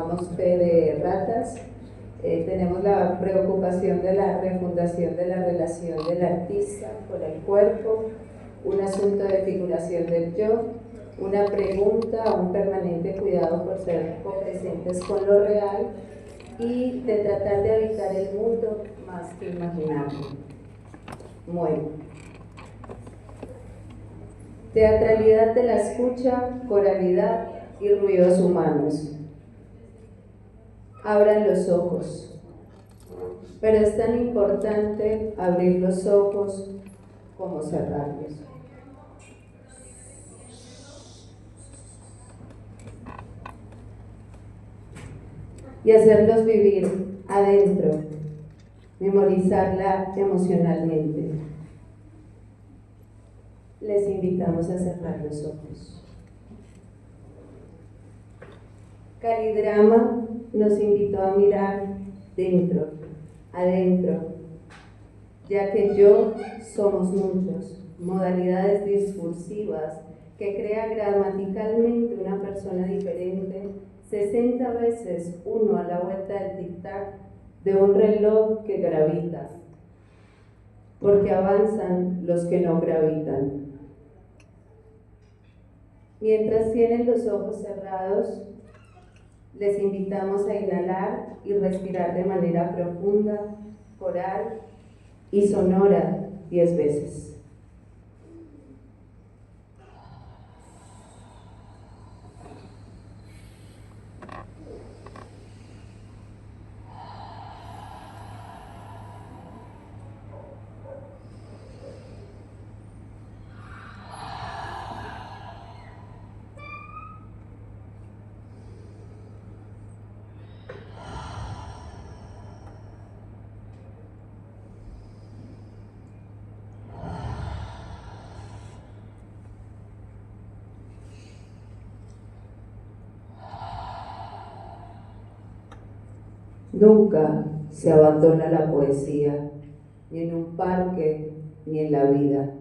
llamamos Fe de Ratas. Tenemos la preocupación de la refundación de la relación del artista con el cuerpo, un asunto de figuración del yo, una pregunta, un permanente cuidado por ser copresentes con lo real y de tratar de habitar el mundo más que imaginarlo. Muero. Teatralidad de la escucha, coralidad y ruidos humanos. Abran los ojos. Pero es tan importante abrir los ojos como cerrarlos. Y hacerlos vivir adentro, memorizarla emocionalmente. Les invitamos a cerrar los ojos. Calidrama nos invitó a mirar dentro, adentro, ya que yo somos muchos, modalidades discursivas que crea gramaticalmente una persona diferente 60 veces uno a la vuelta del tic-tac de un reloj que gravita, porque avanzan los que no gravitan. Mientras tienen los ojos cerrados, les invitamos a inhalar y respirar de manera profunda, coral y sonora 10 veces. Nunca se abandona la poesía, ni en un parque, ni en la vida.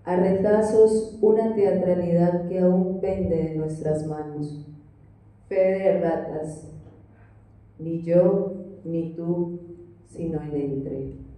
A retazos, una teatralidad que aún pende de nuestras manos. Fe de ratas, ni yo, ni tú, sino el entre.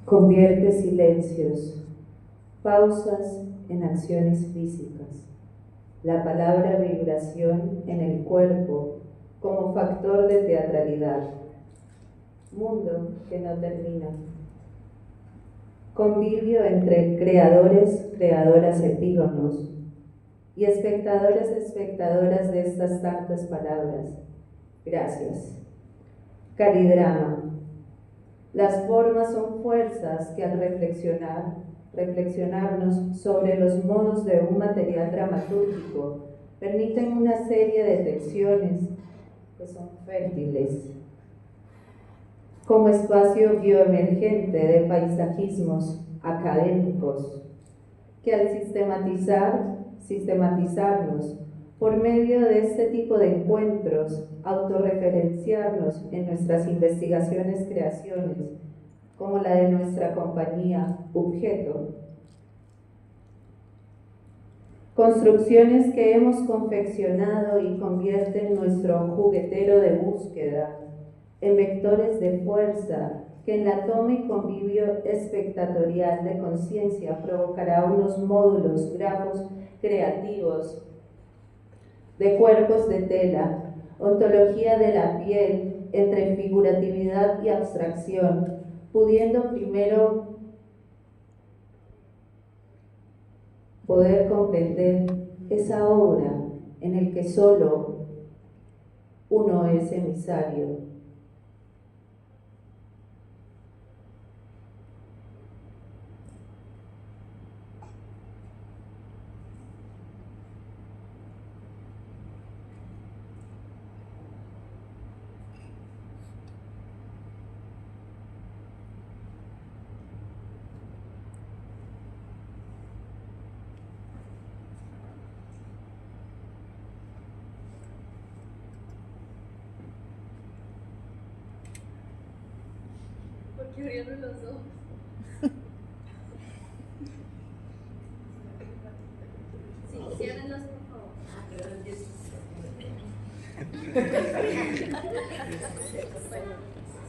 Convierte silencios, pausas en acciones físicas, la palabra vibración en el cuerpo como factor de teatralidad, mundo que no termina, convivio entre creadores, creadoras epígonos y espectadores, espectadoras de estas tantas palabras. Gracias. Calidrama. Las formas son fuerzas que al reflexionarnos sobre los modos de un material dramatúrgico permiten una serie de tensiones que son fértiles como espacio bioemergente de paisajismos académicos, que al sistematizarnos por medio de este tipo de encuentros, autorreferenciarnos en nuestras investigaciones, creaciones, como la de nuestra compañía Objeto, construcciones que hemos confeccionado y convierten nuestro juguetero de búsqueda en vectores de fuerza que en la toma y convivio espectatorial de conciencia provocará unos módulos, grafos creativos de cuerpos de tela, ontología de la piel entre figuratividad y abstracción, pudiendo primero poder comprender esa obra en el que solo uno es emisario. ¿Por qué abrieron los ojos? Sí, ciérrenlos por favor.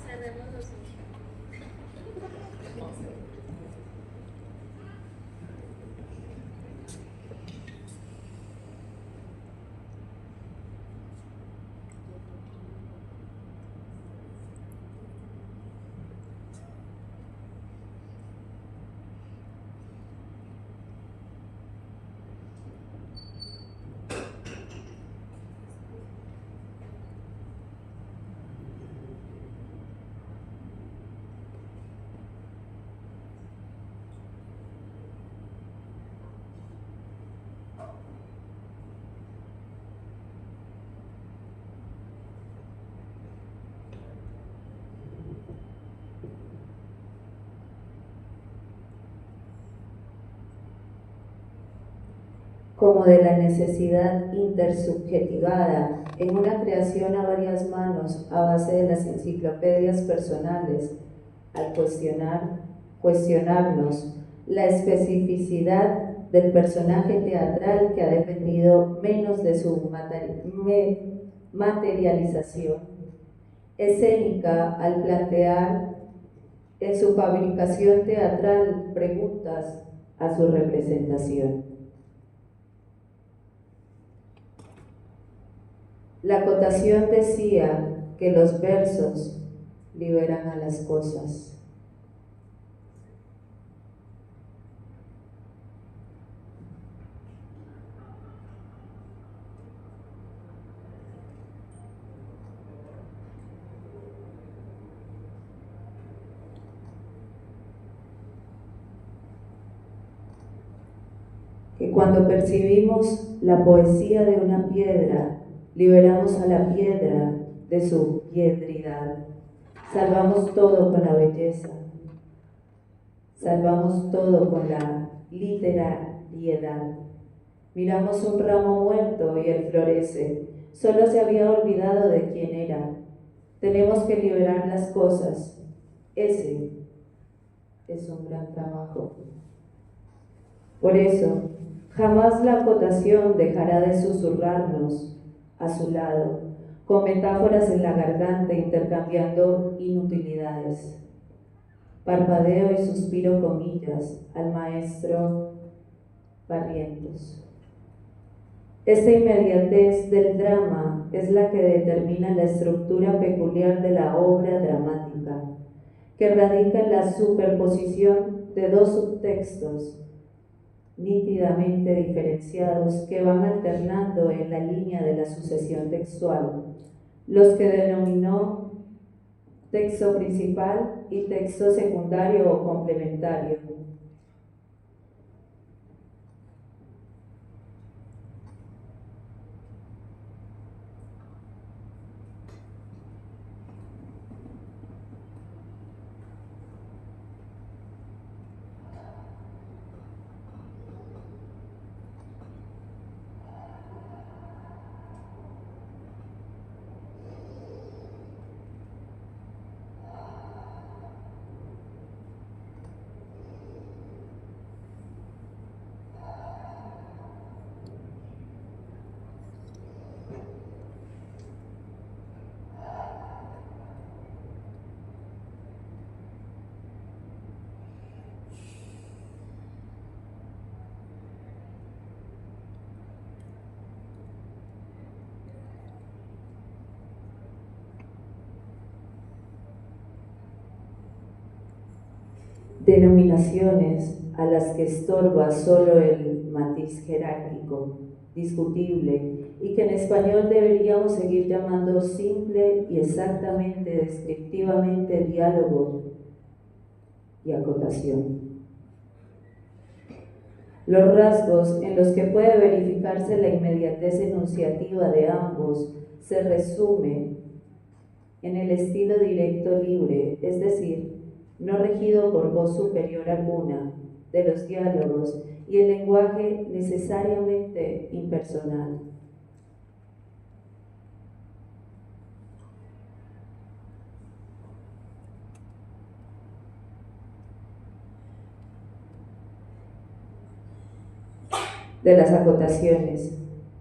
Cerremos los ojos. Como de la necesidad intersubjetivada en una creación a varias manos a base de las enciclopedias personales, al cuestionarnos la especificidad del personaje teatral que ha dependido menos de su materialización escénica al plantear en su fabricación teatral preguntas a su representación. La acotación decía que los versos liberan a las cosas. Que cuando percibimos la poesía de una piedra, liberamos a la piedra de su piedridad. Salvamos todo con la belleza. Salvamos todo con la literariedad. Miramos un ramo muerto y él florece. Solo se había olvidado de quién era. Tenemos que liberar las cosas. Ese es un gran trabajo. Por eso, jamás la acotación dejará de susurrarnos a su lado, con metáforas en la garganta intercambiando inutilidades. Parpadeo y suspiro comillas al maestro Barrientos. Esta inmediatez del drama es la que determina la estructura peculiar de la obra dramática, que radica en la superposición de dos subtextos nítidamente diferenciados que van alternando en la línea de la sucesión textual, los que denominó texto principal y texto secundario o complementario. denominaciones a las que estorba solo el matiz jerárquico, discutible, y que en español deberíamos seguir llamando simple y exactamente descriptivamente diálogo y acotación. Los rasgos en los que puede verificarse la inmediatez enunciativa de ambos se resumen en el estilo directo libre, es decir, no regido por voz superior alguna, de los diálogos y el lenguaje necesariamente impersonal. De las acotaciones,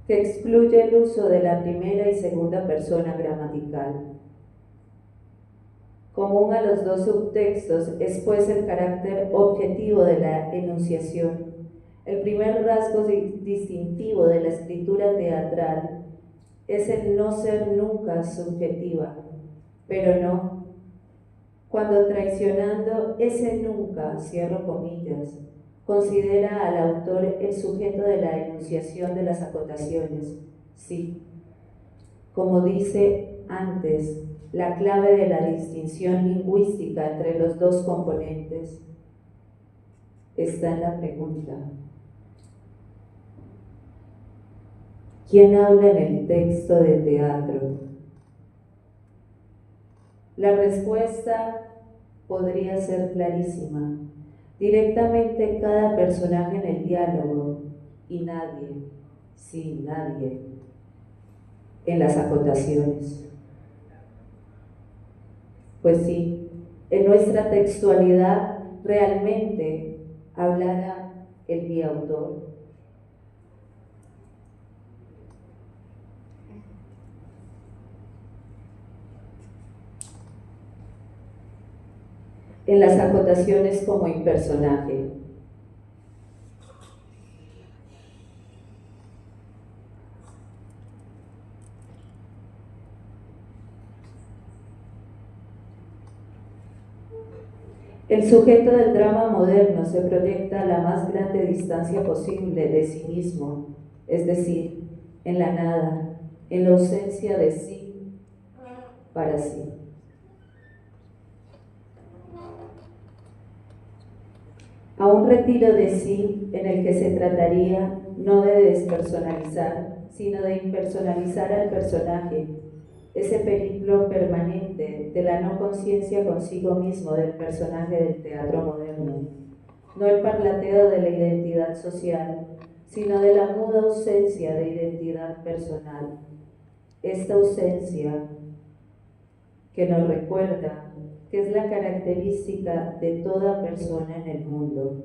que excluye el uso de la primera y segunda persona gramatical. Común a los dos subtextos es pues el carácter objetivo de la enunciación. El primer rasgo distintivo de la escritura teatral es el no ser nunca subjetiva, pero no. Cuando traicionando ese nunca, cierro comillas, considera al autor el sujeto de la enunciación de las acotaciones. Sí, como dice antes, la clave de la distinción lingüística entre los dos componentes está en la pregunta: ¿quién habla en el texto de teatro? La respuesta podría ser clarísima. Directamente cada personaje en el diálogo y nadie, sí, nadie, en las acotaciones. Pues sí, en nuestra textualidad realmente hablara el biautor. En las acotaciones como impersonaje. El sujeto del drama moderno se proyecta a la más grande distancia posible de sí mismo, es decir, en la nada, en la ausencia de sí para sí. A un retiro de sí en el que se trataría no de despersonalizar, sino de impersonalizar al personaje, ese periplo permanente de la no conciencia consigo mismo del personaje del teatro moderno, no el parlateo de la identidad social, sino de la muda ausencia de identidad personal. Esta ausencia que nos recuerda que es la característica de toda persona en el mundo.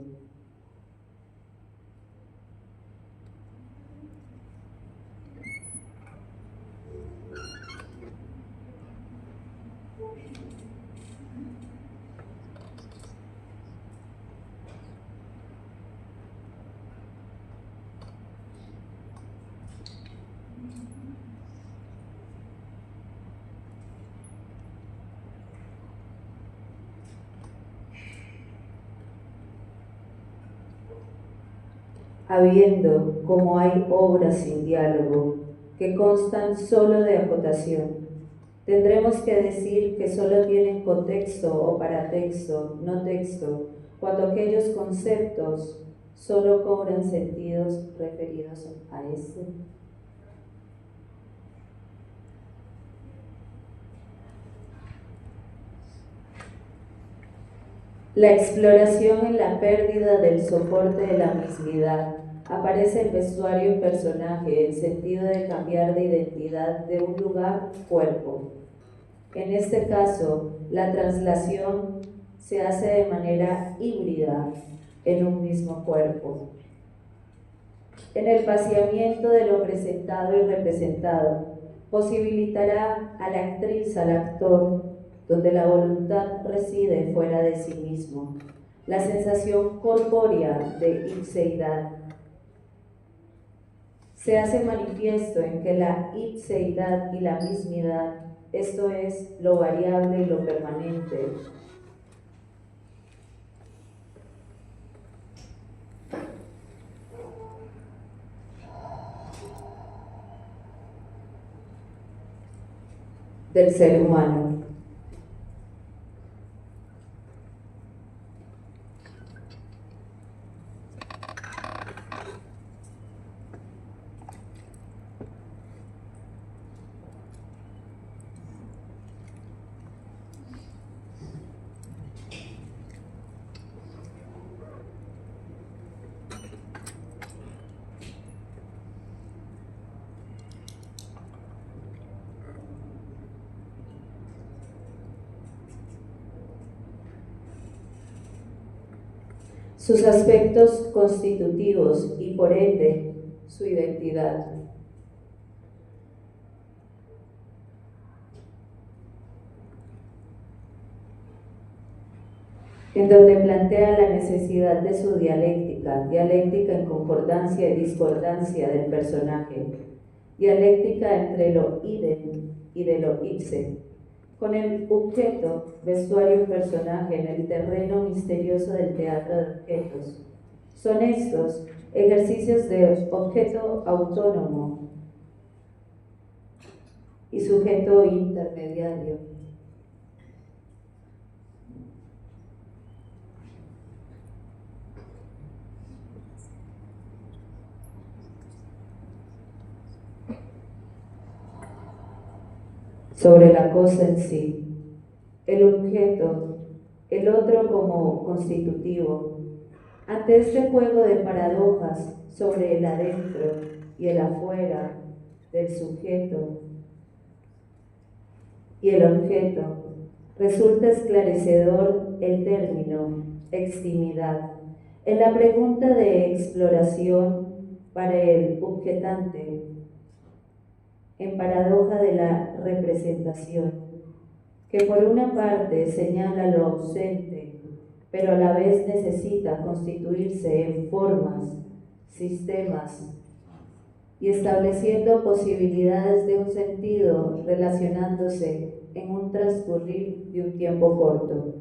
Habiendo, como hay obras sin diálogo, que constan solo de acotación, tendremos que decir que solo tienen contexto o paratexto, no texto, cuando aquellos conceptos solo cobran sentidos referidos a este. La exploración en la pérdida del soporte de la mismidad. Aparece el vestuario en personaje, el sentido de cambiar de identidad de un lugar, cuerpo. En este caso, la traslación se hace de manera híbrida en un mismo cuerpo. En el vaciamiento de lo presentado y representado, posibilitará a la actriz, al actor, donde la voluntad reside fuera de sí mismo, la sensación corpórea de ipseidad. Se hace manifiesto en que la ipseidad y la mismidad, esto es, lo variable y lo permanente, del ser humano. Sus aspectos constitutivos y por ende su identidad. En donde plantea la necesidad de su dialéctica en concordancia y discordancia del personaje, dialéctica entre lo idem y de lo ipse, con el objeto, vestuario y personaje en el terreno misterioso del teatro de objetos. Son estos ejercicios de objeto autónomo y sujeto intermediario. Sobre la cosa en sí, el objeto, el otro como constitutivo. Ante este juego de paradojas sobre el adentro y el afuera del sujeto y el objeto, resulta esclarecedor el término extimidad en la pregunta de exploración para el objetante, en paradoja de la representación, que por una parte señala lo ausente, pero a la vez necesita constituirse en formas, sistemas, y estableciendo posibilidades de un sentido relacionándose en un transcurrir de un tiempo corto.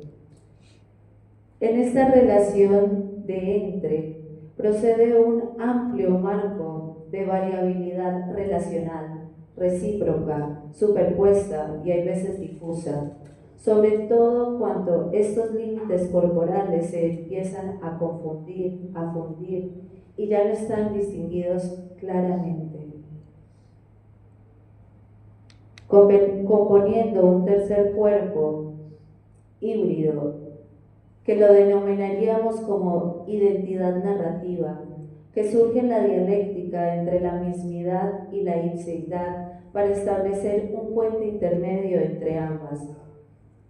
En esta relación de entre procede un amplio marco de variabilidad relacional, recíproca, superpuesta y a veces difusa, sobre todo cuando estos límites corporales se empiezan a confundir, a fundir y ya no están distinguidos claramente, componiendo un tercer cuerpo híbrido que lo denominaríamos como identidad narrativa, que surge en la dialéctica entre la mismidad y la ipseidad para establecer un puente intermedio entre ambas.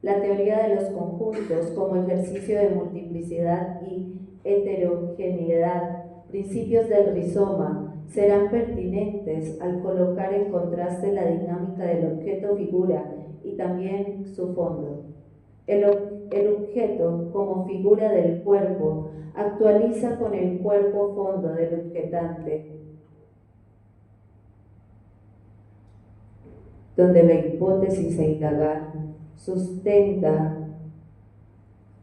La teoría de los conjuntos como ejercicio de multiplicidad y heterogeneidad, principios del rizoma, serán pertinentes al colocar en contraste la dinámica del objeto-figura y también su fondo. El objeto, como figura del cuerpo, actualiza con el cuerpo fondo del objetante, donde la hipótesis a indagar sustenta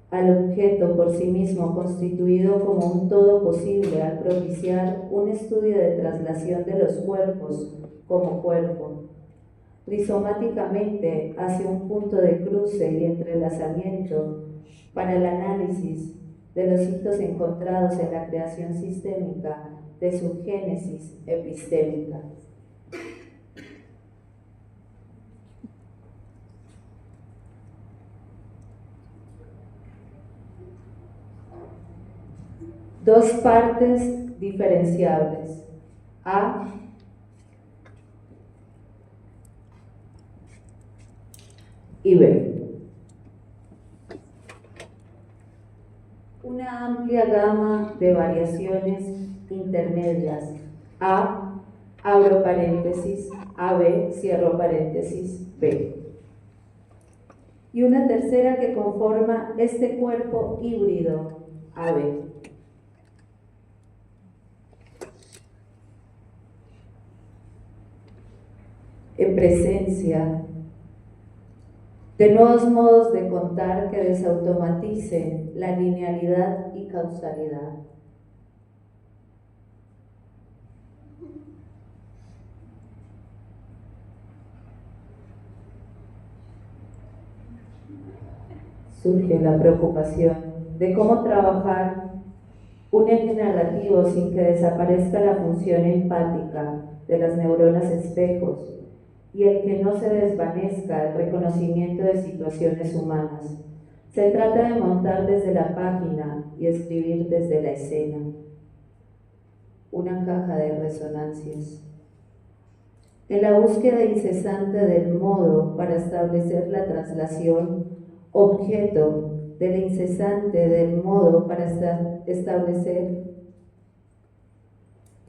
al objeto por sí mismo constituido como un todo posible al propiciar un estudio de traslación de los cuerpos como cuerpo. Rizomáticamente hacia un punto de cruce y entrelazamiento para el análisis de los hitos encontrados en la creación sistémica de su génesis epistémica. Dos partes diferenciables, A y B. Una amplia gama de variaciones intermedias, A, abro paréntesis, AB, cierro paréntesis, B. Y una tercera que conforma este cuerpo híbrido, AB. En presencia de nuevos modos de contar que desautomaticen la linealidad y causalidad. surge la preocupación de cómo trabajar un eje narrativo sin que desaparezca la función empática de las neuronas espejos y el que no se desvanezca el reconocimiento de situaciones humanas. Se trata de montar desde la página y escribir desde la escena. Una caja de resonancias. En la búsqueda incesante del modo para establecer la traslación, objeto de la incesante del modo para establecer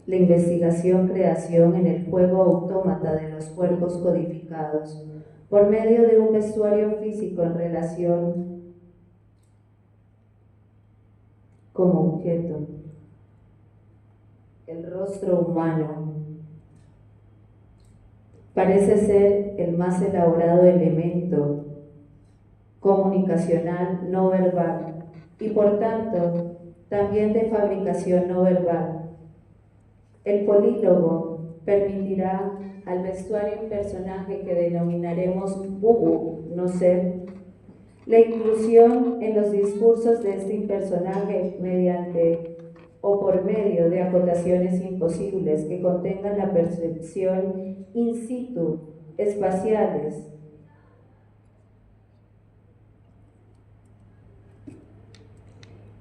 la investigación-creación en el juego autómata de los cuerpos codificados, por medio de un vestuario físico en relación como objeto. El rostro humano parece ser el más elaborado elemento comunicacional no verbal y por tanto también de fabricación no verbal. El polílogo permitirá al vestuario un personaje que denominaremos Bubu, no ser, la inclusión en los discursos de este personaje mediante o por medio de acotaciones imposibles que contengan la percepción in situ, espaciales,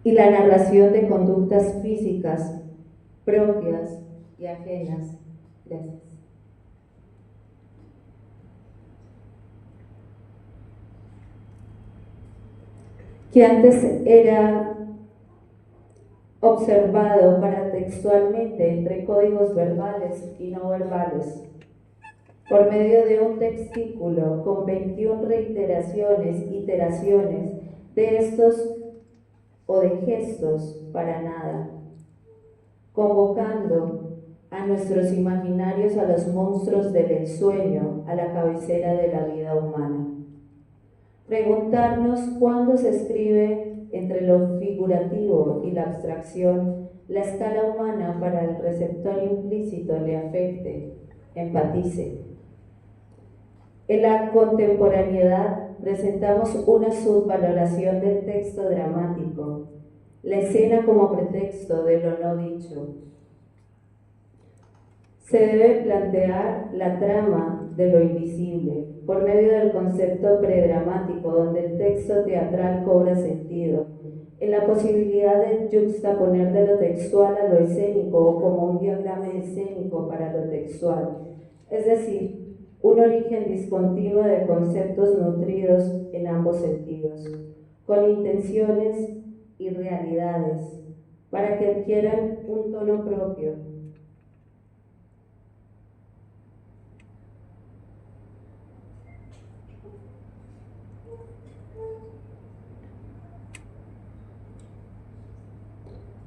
y la narración de conductas físicas propias y ajenas. Gracias. Que antes era observado paratextualmente entre códigos verbales y no verbales, por medio de un textículo con 21 reiteraciones, iteraciones de estos o de gestos para nada, convocando a nuestros imaginarios a los monstruos del ensueño, a la cabecera de la vida humana. Preguntarnos cuándo se escribe entre lo figurativo y la abstracción la escala humana para el receptor implícito le afecte, empatice. En la contemporaneidad presentamos una subvaloración del texto dramático, la escena como pretexto de lo no dicho. Se debe plantear la trama de lo invisible por medio del concepto predramático, donde el texto teatral cobra sentido, en la posibilidad de juxtaponer de lo textual a lo escénico o como un diagrama escénico para lo textual, es decir, un origen discontinuo de conceptos nutridos en ambos sentidos, con intenciones y realidades, para que adquieran un tono propio.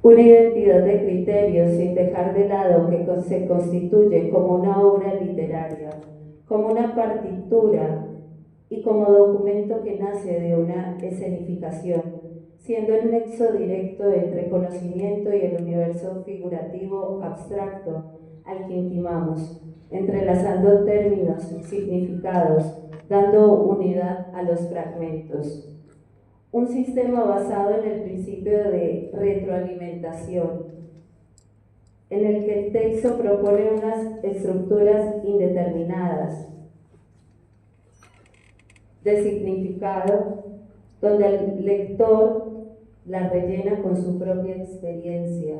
Una identidad de criterios sin dejar de lado que se constituye como una obra literaria, como una partitura y como documento que nace de una escenificación, siendo el nexo directo entre conocimiento y el universo figurativo abstracto al que intimamos, entrelazando términos y significados, dando unidad a los fragmentos. Un sistema basado en el principio de retroalimentación, en el que el texto propone unas estructuras indeterminadas de significado, donde el lector la rellena con su propia experiencia.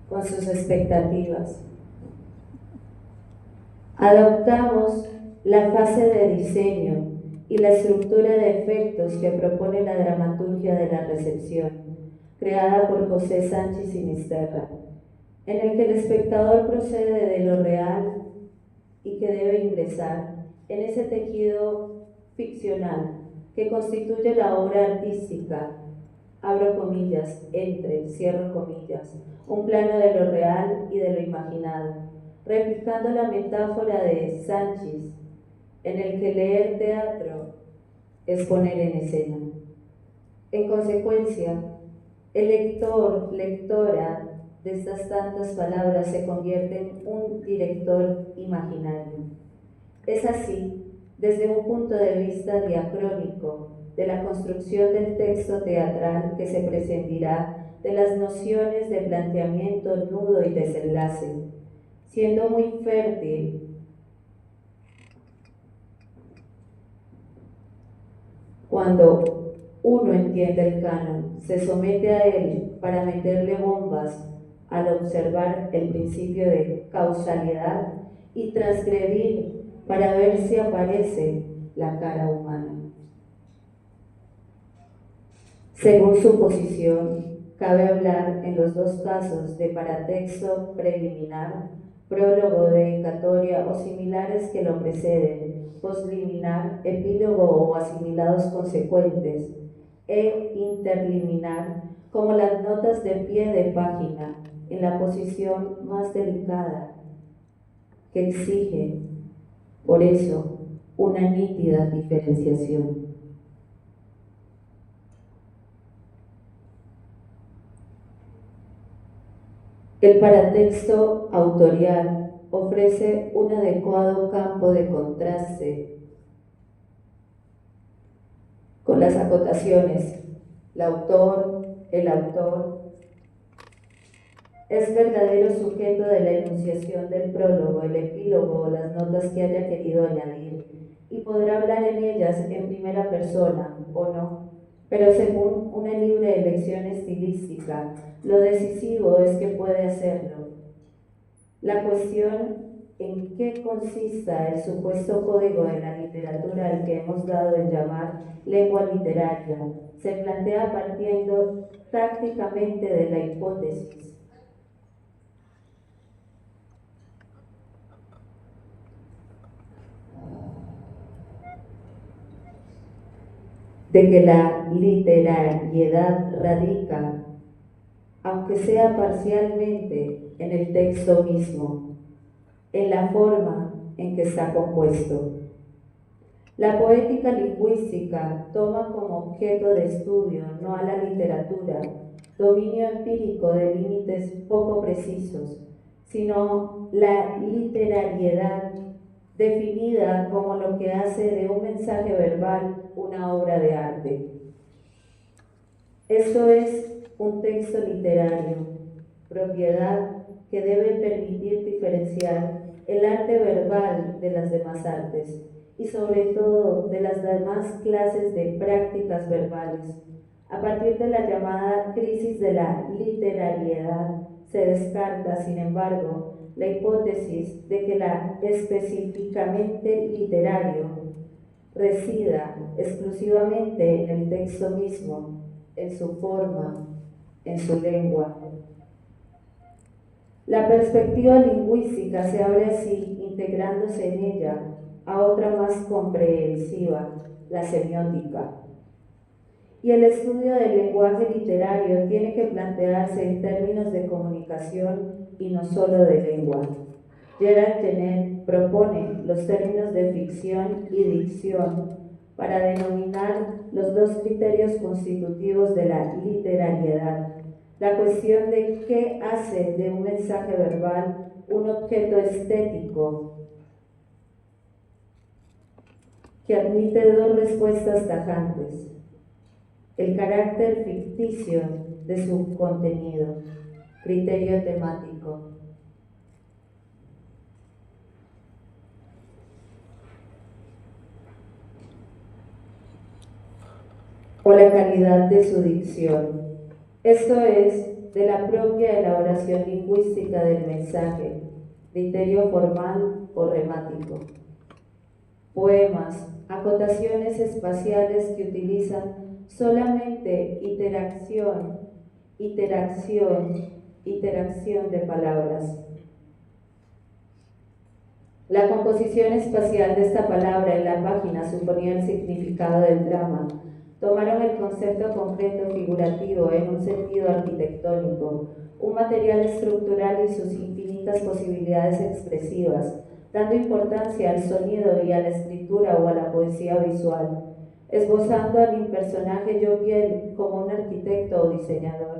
Con sus expectativas. Adoptamos la fase de diseño y la estructura de efectos que propone la dramaturgia de la recepción, creada por José Sánchez Sinisterra, en el que el espectador procede de lo real y que debe ingresar en ese tejido ficcional que constituye la obra artística abro comillas, entre, cierro comillas, un plano de lo real y de lo imaginado, replicando la metáfora de Sanchis, en el que leer teatro es poner en escena. En consecuencia, el lector, lectora de estas tantas palabras se convierte en un director imaginario. Es así, desde un punto de vista diacrónico, de la construcción del texto teatral que se prescindirá de las nociones de planteamiento, nudo y desenlace, siendo muy fértil cuando uno entiende el canon, se somete a él para meterle bombas al observar el principio de causalidad y transgredir para ver si aparece la cara humana. Según su posición, cabe hablar en los dos casos de paratexto preliminar, prólogo, dedicatoria o similares que lo preceden, posliminar, epílogo o asimilados consecuentes, e interliminar, como las notas de pie de página, en la posición más delicada, que exige, por eso, una nítida diferenciación. El paratexto autorial ofrece un adecuado campo de contraste con las acotaciones. El autor, es verdadero sujeto de la enunciación del prólogo, el epílogo o las notas que haya querido añadir, y podrá hablar en ellas en primera persona o no, pero según una libre elección estilística, lo decisivo es que puede hacerlo. La cuestión en qué consista el supuesto código de la literatura al que hemos dado en llamar lengua literaria se plantea partiendo tácticamente de la hipótesis de que la literariedad radica, aunque sea parcialmente, en el texto mismo, en la forma en que está compuesto. La poética lingüística toma como objeto de estudio no a la literatura, dominio empírico de límites poco precisos, sino la literariedad definida como lo que hace de un mensaje verbal una obra de arte. Esto es un texto literario, propiedad que debe permitir diferenciar el arte verbal de las demás artes y sobre todo de las demás clases de prácticas verbales. A partir de la llamada crisis de la literariedad, se descarta, sin embargo, la hipótesis de que la específicamente literario resida exclusivamente en el texto mismo, en su forma, en su lengua. La perspectiva lingüística se abre así, integrándose en ella a otra más comprensiva, la semiótica. Y el estudio del lenguaje literario tiene que plantearse en términos de comunicación y no solo de lengua. Gerard Genet propone los términos de ficción y dicción para denominar los dos criterios constitutivos de la literariedad. La cuestión de qué hace de un mensaje verbal un objeto estético que admite dos respuestas tajantes: el carácter ficticio de su contenido, criterio temático, o la calidad de su dicción. Esto es, de la propia elaboración lingüística del mensaje, criterio formal o remático. Poemas, acotaciones espaciales que utilizan solamente interacción de palabras. La composición espacial de esta palabra en la página suponía el significado del drama, Tomaron el concepto concreto figurativo en un sentido arquitectónico, un material estructural y sus infinitas posibilidades expresivas, dando importancia al sonido y a la escritura o a la poesía visual, esbozando al impersonaje Joviel como un arquitecto o diseñador.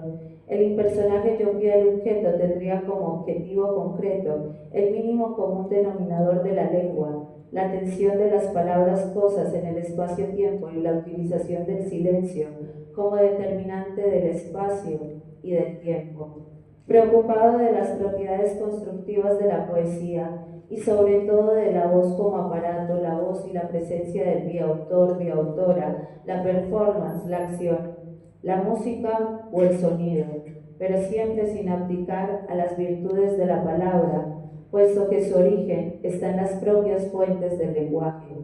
El impersonaje Joviel objeto tendría como objetivo concreto el mínimo común denominador de la lengua, la tensión de las palabras cosas en el espacio-tiempo y la utilización del silencio como determinante del espacio y del tiempo. Preocupado de las propiedades constructivas de la poesía y sobre todo de la voz como aparato, la voz y la presencia del biautor, biautora, la performance, la acción, la música o el sonido, pero siempre sin abdicar a las virtudes de la palabra, puesto que su origen está en las propias fuentes del lenguaje.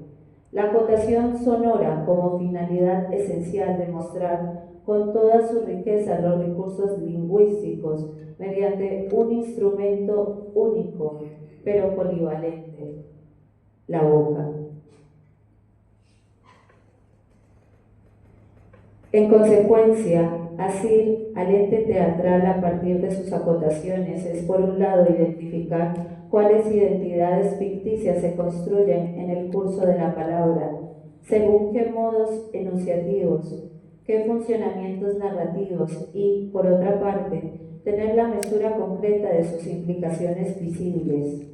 La acotación sonora como finalidad esencial de mostrar con toda su riqueza los recursos lingüísticos mediante un instrumento único, pero polivalente, la boca. En consecuencia, asir al ente teatral a partir de sus acotaciones es por un lado identificar cuáles identidades ficticias se construyen en el curso de la palabra, según qué modos enunciativos, qué funcionamientos narrativos y, por otra parte, tener la mesura concreta de sus implicaciones visibles,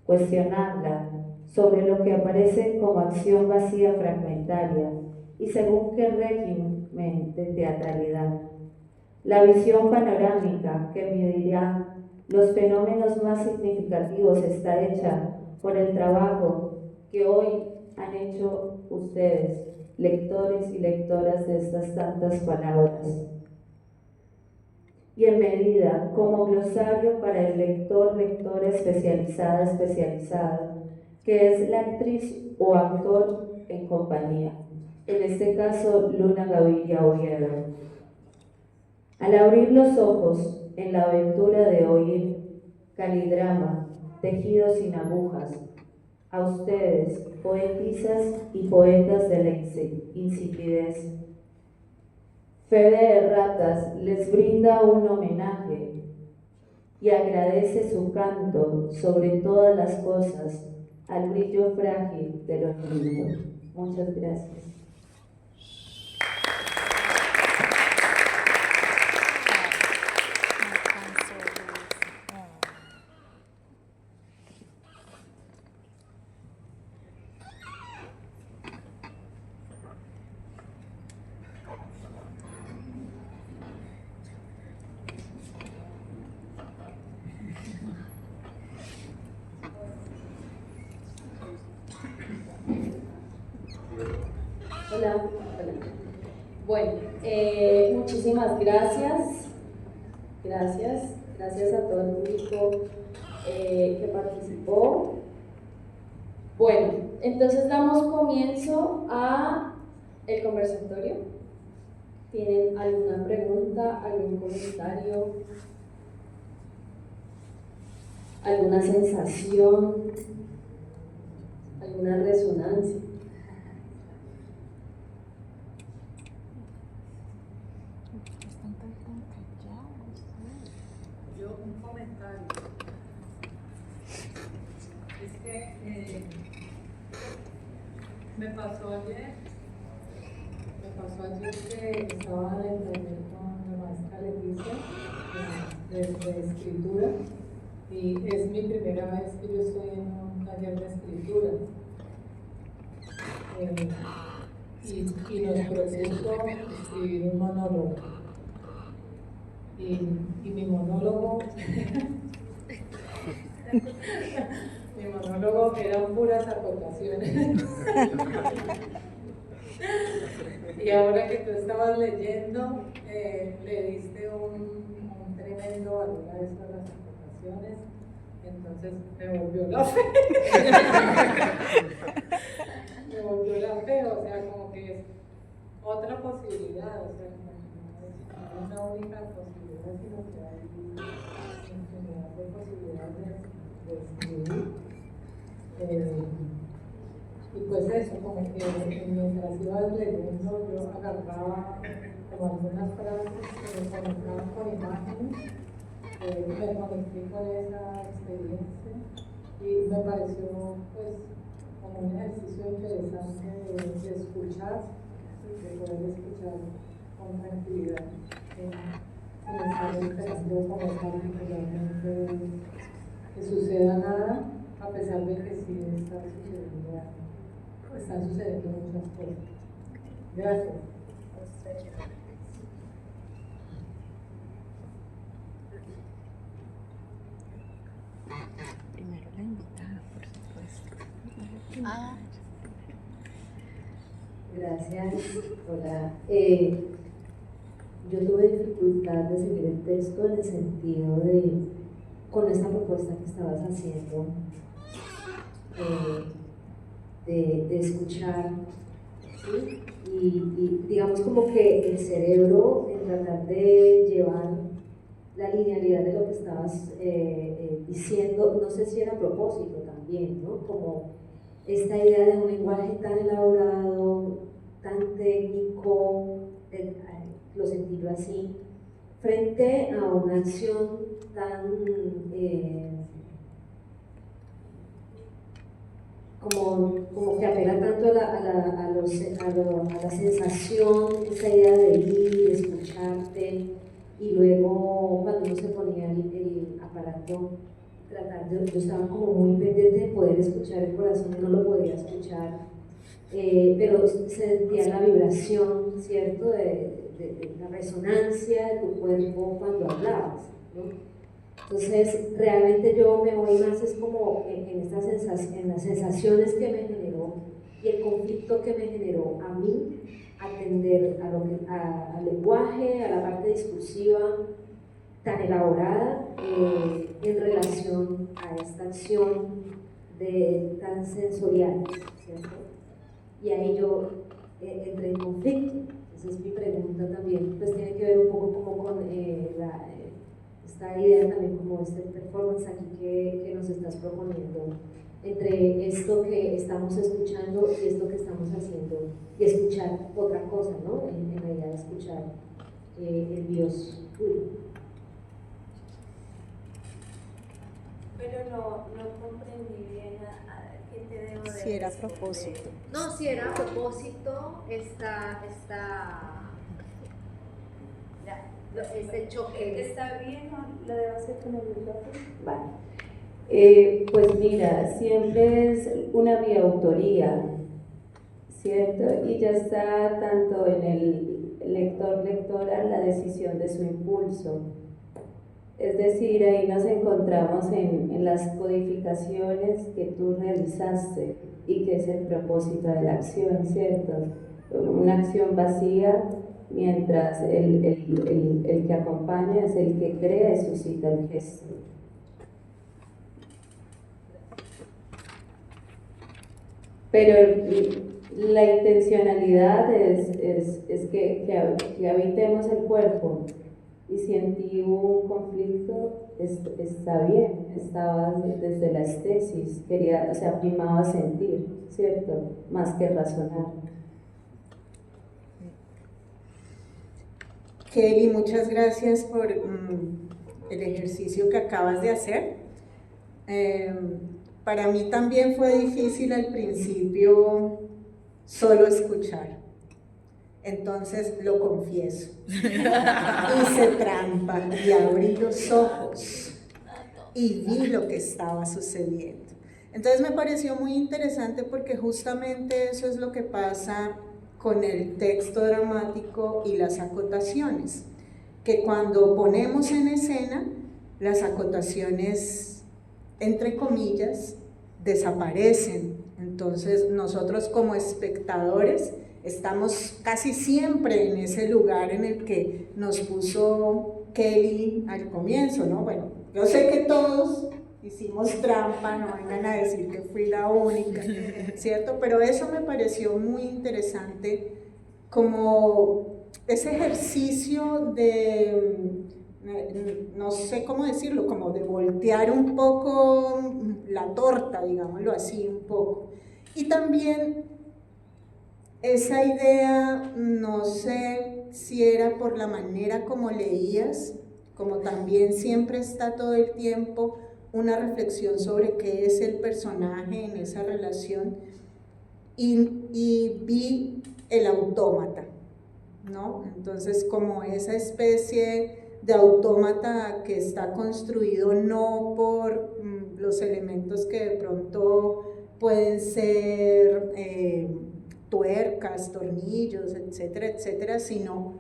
cuestionarla sobre lo que aparece como acción vacía fragmentaria y según qué régimen de teatralidad. La visión panorámica que medirá los fenómenos más significativos está hecha por el trabajo que hoy han hecho ustedes, lectores y lectoras de estas tantas palabras. Y en medida como glosario para el lector, lectora especializada, que es la actriz o actor en compañía. En este caso, Luna Gaviria Oviedo. Al abrir los ojos en la aventura de oír calidrama, tejido sin agujas, a ustedes, poetisas y poetas de la insipidez, Fede de Ratas les brinda un homenaje y agradece su canto sobre todas las cosas al brillo frágil de los libros. Muchas gracias. Hola. Bueno, muchísimas gracias. Gracias a todo el público que participó. Bueno, entonces damos comienzo a el conversatorio. ¿Tienen alguna pregunta, algún comentario, alguna sensación, alguna resonancia? Yo un comentario. Es que me pasó ayer que estaba en el taller con la maestra Leticia de escritura y es mi primera vez que yo estoy en un taller de escritura. Y nos propuso escribir un monólogo. Y mi monólogo eran puras acotaciones. Y ahora que tú estabas leyendo, le diste un tremendo valor a eso de las acotaciones, entonces me volvió la fe. Me volvió la fe, o sea, como que es otra posibilidad, o sea, como que no es una única posibilidad, sino que hay infinidad de posibilidades de escribir. Y pues eso, como que mientras ibas leyendo, yo agarraba como algunas frases que me conectaban con imágenes, me conecté con esa experiencia y me pareció pues como un ejercicio interesante de escuchar, de poder escuchar con tranquilidad, sin estar esperando como particularmente que suceda nada, a pesar de que sí está sucediendo algo. Están sucediendo muchas cosas. Gracias. Primero la invitada, por supuesto. Gracias. Hola. Yo tuve dificultad de seguir el texto en el sentido de, con esta propuesta que estabas haciendo, de escuchar, ¿sí? Y digamos como que el cerebro, en tratar de llevar la linealidad de lo que estabas diciendo, no sé si era a propósito también, ¿no? Como esta idea de un lenguaje tan elaborado, tan técnico, lo sentí yo así, frente a una acción tan como que apela tanto a la sensación, esa idea de ir, de escucharte, y luego cuando uno se ponía el aparato, yo estaba como muy pendiente de poder escuchar el corazón, no lo podía escuchar, pero sentía la vibración, ¿cierto?, de la resonancia de tu cuerpo cuando hablabas, ¿no? Entonces, realmente yo me voy más es como en las sensaciones que me generó y el conflicto que me generó a mí atender al lenguaje, a la parte discursiva tan elaborada en relación a esta acción tan sensorial, ¿cierto? Y ahí yo entré en conflicto. Esa es mi pregunta también, pues tiene que ver un poco como con esta idea también, como este performance aquí que nos estás proponiendo, entre esto que estamos escuchando y esto que estamos haciendo, y escuchar otra cosa, ¿no? En la idea de escuchar el Dios tuyo. Pero no comprendí bien a qué te debo de Si era a responder. propósito. No, si era a propósito, este choque. ¿Está bien o lo debo hacer con el micrófono? Vale. Pues mira, siempre es una mi autoría, ¿cierto? Y ya está tanto en el lectora la decisión de su impulso. Es decir, ahí nos encontramos en las codificaciones que tú realizaste y que es el propósito de la acción, ¿cierto? Una acción vacía, mientras el que acompaña es el que crea y suscita el gesto. Pero la intencionalidad es que habitemos el cuerpo. Y si en ti hubo un conflicto, está bien, estabas desde la estesis, primaba sentir, ¿cierto? Más que razonar. Kelly, muchas gracias por el ejercicio que acabas de hacer. Para mí también fue difícil al principio solo escuchar. Entonces lo confieso, hice trampa y abrí los ojos y vi lo que estaba sucediendo. Entonces me pareció muy interesante porque justamente eso es lo que pasa con el texto dramático y las acotaciones, que cuando ponemos en escena, las acotaciones, entre comillas, desaparecen. Entonces nosotros como espectadores estamos casi siempre en ese lugar en el que nos puso Kelly al comienzo, ¿no? Bueno, yo sé que todos hicimos trampa, no vengan a decir que fui la única, ¿cierto? Pero eso me pareció muy interesante, como ese ejercicio de, no sé cómo decirlo, como de voltear un poco la torta, digámoslo así, un poco. Y también esa idea, no sé si era por la manera como leías, como también siempre está todo el tiempo una reflexión sobre qué es el personaje en esa relación, y vi el autómata, ¿no? Entonces, como esa especie de autómata que está construido no por los elementos que de pronto pueden ser tuercas, tornillos, etcétera, etcétera, sino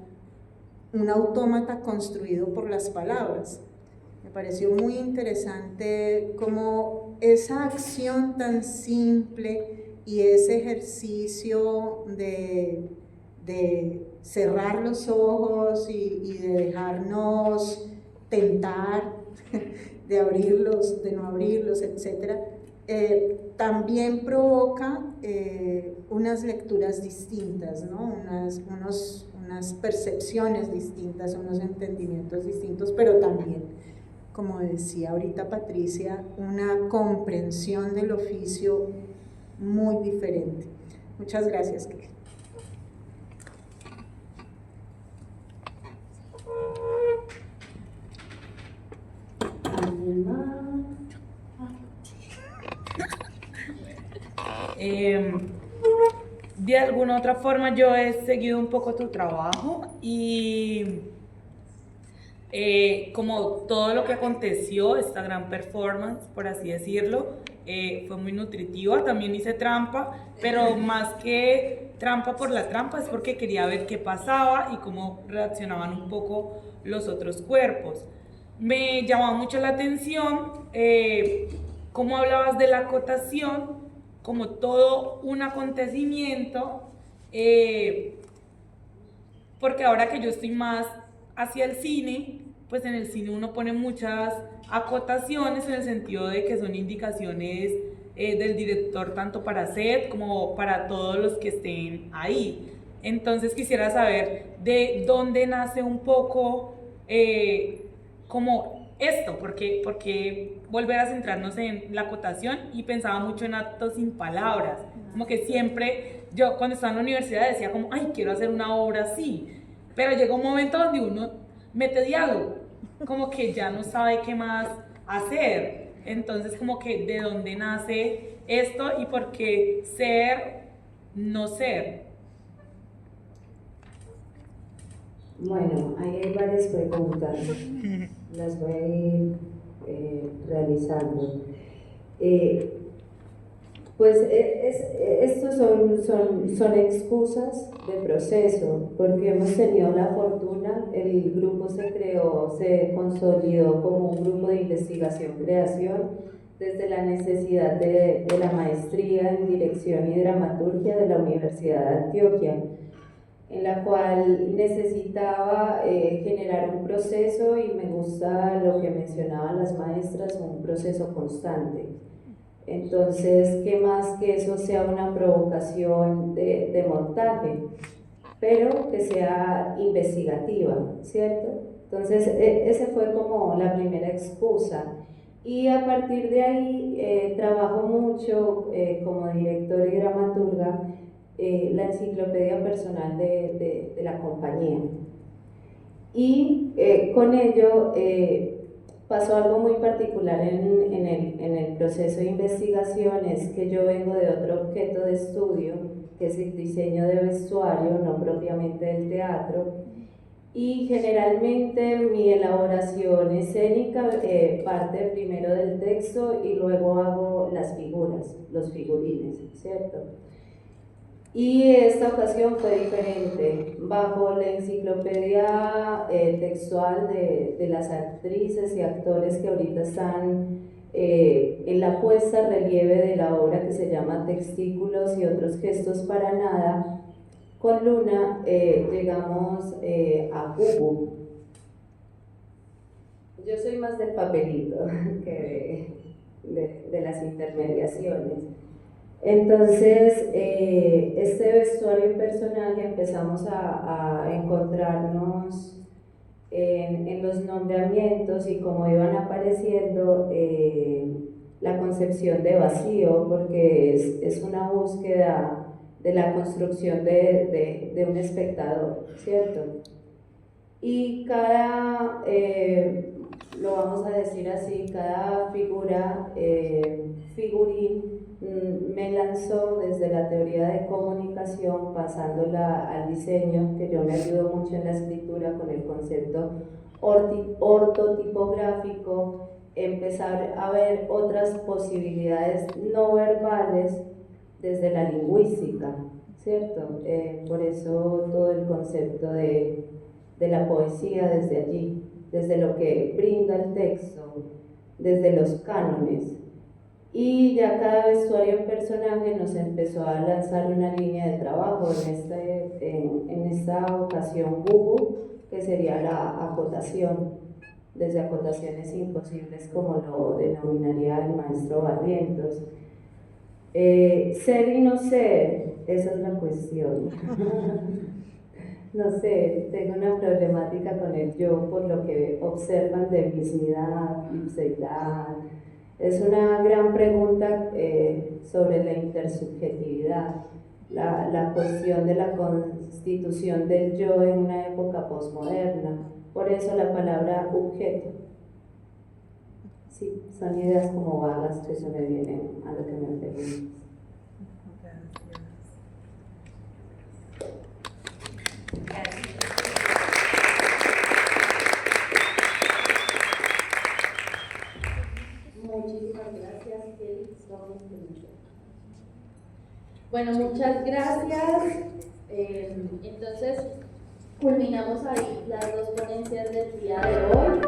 un autómata construido por las palabras. Me pareció muy interesante cómo esa acción tan simple y ese ejercicio de cerrar los ojos y de dejarnos tentar, de abrirlos, de no abrirlos, etc., también provoca unas lecturas distintas, ¿no? unas percepciones distintas, unos entendimientos distintos, pero también, como decía ahorita Patricia, una comprensión del oficio muy diferente. Muchas gracias, Kelly. ¿Alguien más? De alguna otra forma yo he seguido un poco tu trabajo y como todo lo que aconteció, esta gran performance, por así decirlo, fue muy nutritiva. También hice trampa, pero más que trampa por la trampa es porque quería ver qué pasaba y cómo reaccionaban un poco los otros cuerpos. Me llamaba mucho la atención cómo hablabas de la acotación como todo un acontecimiento, porque ahora que yo estoy más hacia el cine, pues en el cine uno pone muchas acotaciones en el sentido de que son indicaciones del director tanto para set como para todos los que estén ahí. Entonces quisiera saber de dónde nace un poco como esto, porque volver a centrarnos en la acotación, y pensaba mucho en actos sin palabras, como que siempre, yo cuando estaba en la universidad decía como, ay, quiero hacer una obra así, pero llega un momento donde uno mete diálogo, como que ya no sabe qué más hacer, entonces como que de dónde nace esto y por qué ser, no ser. Bueno, ahí hay varias preguntas, las voy a ir realizando. Estos son excusas de proceso, porque hemos tenido la fortuna, el grupo se creó, se consolidó como un grupo de investigación-creación desde la necesidad de la maestría en dirección y dramaturgia de la Universidad de Antioquia, en la cual necesitaba generar un proceso, y me gusta lo que mencionaban las maestras, un proceso constante. Entonces, ¿qué más que eso sea una provocación de montaje, pero que sea investigativa, ¿cierto? Entonces, esa fue como la primera excusa. Y a partir de ahí trabajo mucho como directora y dramaturga la enciclopedia personal de la compañía. Y con ello pasó algo muy particular en el proceso de investigación, es que yo vengo de otro objeto de estudio, que es el diseño de vestuario, no propiamente del teatro, y generalmente mi elaboración escénica parte primero del texto y luego hago las figuras, los figurines, ¿cierto? Y esta ocasión fue diferente. Bajo la enciclopedia textual de las actrices y actores que ahorita están en la puesta a relieve de la obra que se llama Textículos y otros gestos para nada, con Luna llegamos a Cubo. Yo soy más del papelito que de las intermediaciones. Entonces, este vestuario y personaje empezamos a encontrarnos en los nombramientos y cómo iban apareciendo la concepción de vacío, porque es una búsqueda de la construcción de un espectador, ¿cierto? Y cada, lo vamos a decir así, cada figura, figurín, me lanzó desde la teoría de comunicación, pasándola al diseño, que yo me ayudo mucho en la escritura con el concepto ortotipográfico, empezar a ver otras posibilidades no verbales desde la lingüística, ¿cierto? Por eso todo el concepto de la poesía desde allí, desde lo que brinda el texto, desde los cánones. Y ya cada vestuario personaje nos empezó a lanzar una línea de trabajo, en esta ocasión Bubu, que sería la acotación, desde acotaciones imposibles, como lo denominaría el maestro Barrientos. Ser y no ser, esa es la cuestión. No sé, tengo una problemática con el yo por lo que observan de mismidad, ipseidad. Es una gran pregunta sobre la intersubjetividad, la cuestión de la constitución del yo en una época posmoderna. Por eso la palabra objeto. Sí, son ideas como vagas que se me vienen a lo que me preguntas. Muchísimas gracias, Kelly. Bueno, muchas gracias. Entonces, culminamos ahí las dos ponencias del día de hoy.